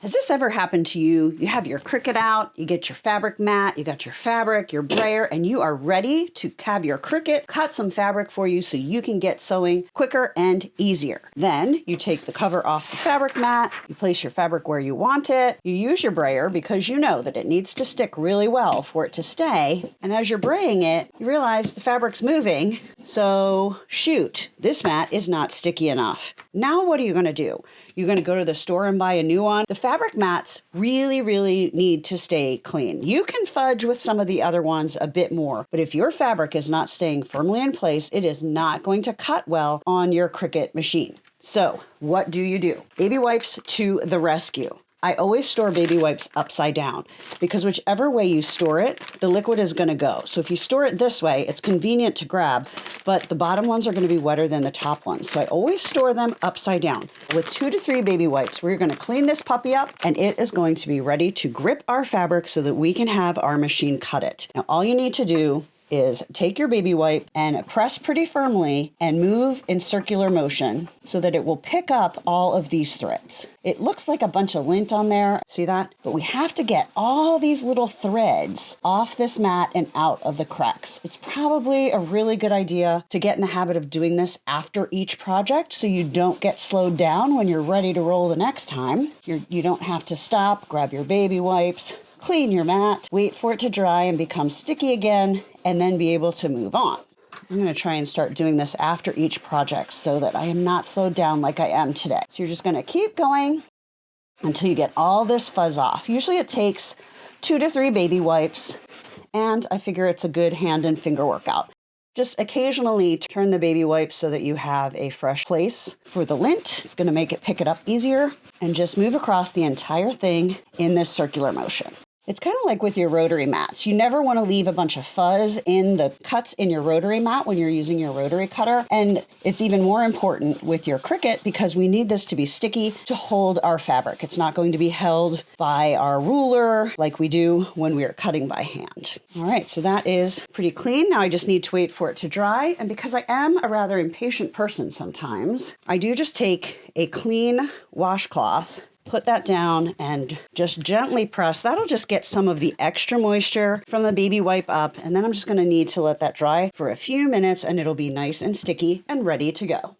Has this ever happened to you? You have your Cricut out, you get your fabric mat, you got your fabric, your brayer, and you are ready to have your Cricut cut some fabric for you so you can get sewing quicker and easier. Then you take the cover off the fabric mat, you place your fabric where you want it, you use your brayer because you know that it needs to stick really well for it to stay, and as you're braying it, you realize the fabric's moving, so shoot, this mat is not sticky enough. Now what are you going to do? You're going to go to the store and buy a new one. The fabric mats really need to stay clean. You can fudge with some of the other ones a bit more, but if your fabric is not staying firmly in place, it is not going to cut well on your Cricut machine. So what do? Baby wipes to the rescue. I always store baby wipes upside down because whichever way you store it, the liquid is going to go. So if you store it this way, it's convenient to grab, but the bottom ones are going to be wetter than the top ones. So I always store them upside down. With 2 to 3 baby wipes, we're going to clean this puppy up and it is going to be ready to grip our fabric so that we can have our machine cut it. Now, all you need to do is take your baby wipe and press pretty firmly and move in circular motion so that it will pick up all of these threads. It looks like a bunch of lint on there, see that? But we have to get all these little threads off this mat and out of the cracks. It's probably a really good idea to get in the habit of doing this after each project so you don't get slowed down when you're ready to roll the next time. You don't have to stop, grab your baby wipes, clean your mat, wait for it to dry and become sticky again, and then be able to move on. I'm going to try and start doing this after each project so that I am not slowed down like I am today. So you're just going to keep going until you get all this fuzz off. Usually it takes 2 to 3 baby wipes, and I figure it's a good hand and finger workout. Just occasionally turn the baby wipe so that you have a fresh place for the lint. It's going to make it pick it up easier, and just move across the entire thing in this circular motion. It's kind of like with your rotary mats. You never want to leave a bunch of fuzz in the cuts in your rotary mat when you're using your rotary cutter. And it's even more important with your Cricut because we need this to be sticky to hold our fabric. It's not going to be held by our ruler like we do when we are cutting by hand. All right, so that is pretty clean. Now I just need to wait for it to dry. And because I am a rather impatient person sometimes, I do just take a clean washcloth, put that down and just gently press. That'll just get some of the extra moisture from the baby wipe up. And then I'm just going to need to let that dry for a few minutes and it'll be nice and sticky and ready to go.